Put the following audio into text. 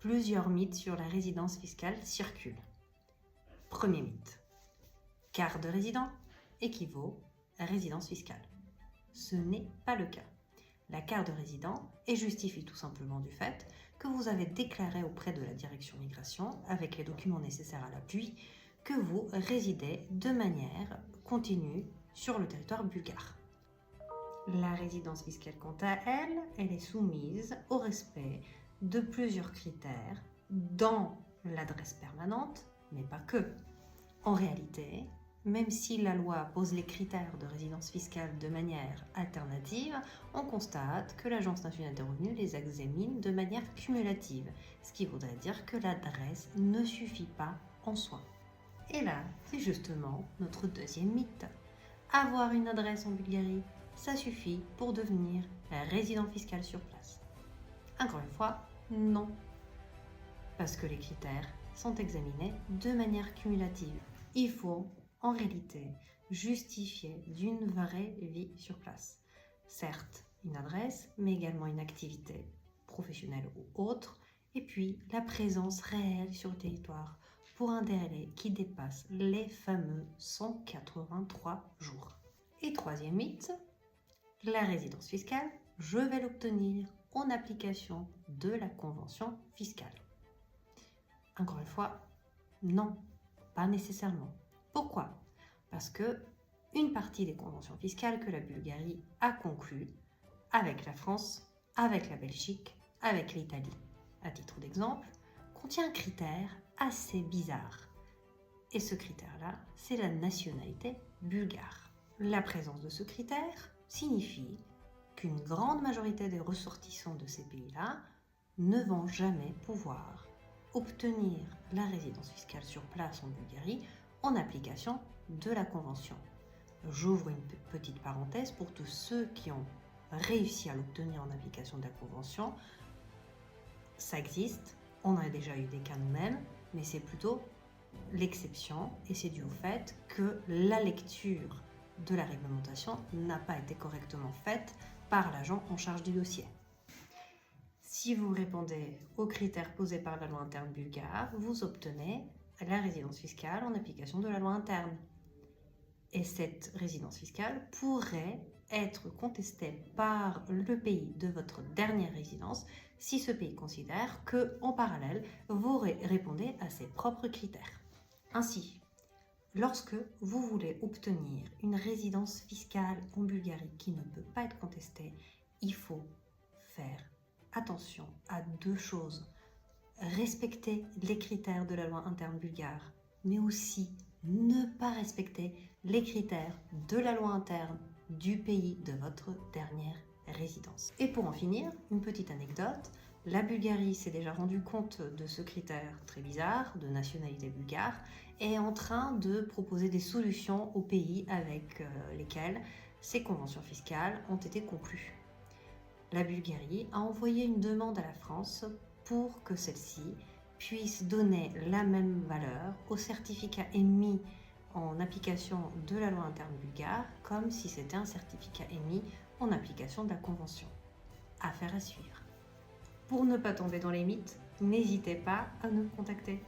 Plusieurs mythes sur la résidence fiscale circulent. Premier mythe. Carte de résident équivaut à résidence fiscale. Ce n'est pas le cas. La carte de résident justifie tout simplement du fait que vous avez déclaré auprès de la direction migration, avec les documents nécessaires à l'appui, que vous résidez de manière continue sur le territoire bulgare. La résidence fiscale, quant à elle, est soumise au respect de plusieurs critères dans l'adresse permanente, mais pas que. En réalité, même si la loi pose les critères de résidence fiscale de manière alternative, on constate que l'Agence nationale des revenus les examine de manière cumulative, ce qui voudrait dire que l'adresse ne suffit pas en soi. Et là, c'est justement notre deuxième mythe. Avoir une adresse en Bulgarie, ça suffit pour devenir résident fiscal sur place. Encore une fois, non. Parce que les critères sont examinés de manière cumulative. Il faut, en réalité, justifier d'une vraie vie sur place. Certes, une adresse, mais également une activité professionnelle ou autre, et puis la présence réelle sur le territoire pour un délai qui dépasse les fameux 183 jours. Et troisième mythe, la résidence fiscale, je vais l'obtenir en application de la convention fiscale. Encore une fois, non, pas nécessairement. Pourquoi? Parce que une partie des conventions fiscales que la Bulgarie a conclues avec la France, avec la Belgique, avec l'Italie, à titre d'exemple, contient un critère assez bizarre. Et ce critère-là, c'est la nationalité bulgare. La présence de ce critère signifie qu'une grande majorité des ressortissants de ces pays-là ne vont jamais pouvoir obtenir la résidence fiscale sur place en Bulgarie en application de la Convention. J'ouvre une petite parenthèse pour tous ceux qui ont réussi à l'obtenir en application de la Convention. Ça existe, on a déjà eu des cas nous-mêmes, mais c'est plutôt l'exception et c'est dû au fait que la lecture de la réglementation n'a pas été correctement faite par l'agent en charge du dossier. Si vous répondez aux critères posés par la loi interne bulgare, vous obtenez la résidence fiscale en application de la loi interne. Et cette résidence fiscale pourrait être contestée par le pays de votre dernière résidence si ce pays considère que, en parallèle, vous répondez à ses propres critères. Ainsi, lorsque vous voulez obtenir une résidence fiscale en Bulgarie qui ne peut pas être contestée, il faut faire attention à deux choses. Respecter les critères de la loi interne bulgare, mais aussi ne pas respecter les critères de la loi interne du pays de votre dernière résidence. Et pour en finir, une petite anecdote. La Bulgarie s'est déjà rendu compte de ce critère très bizarre de nationalité bulgare et est en train de proposer des solutions aux pays avec lesquels ces conventions fiscales ont été conclues. La Bulgarie a envoyé une demande à la France pour que celle-ci puisse donner la même valeur aux certificats émis en application de la loi interne bulgare comme si c'était un certificat émis en application de la Convention. Affaire à suivre. Pour ne pas tomber dans les mythes, n'hésitez pas à nous contacter.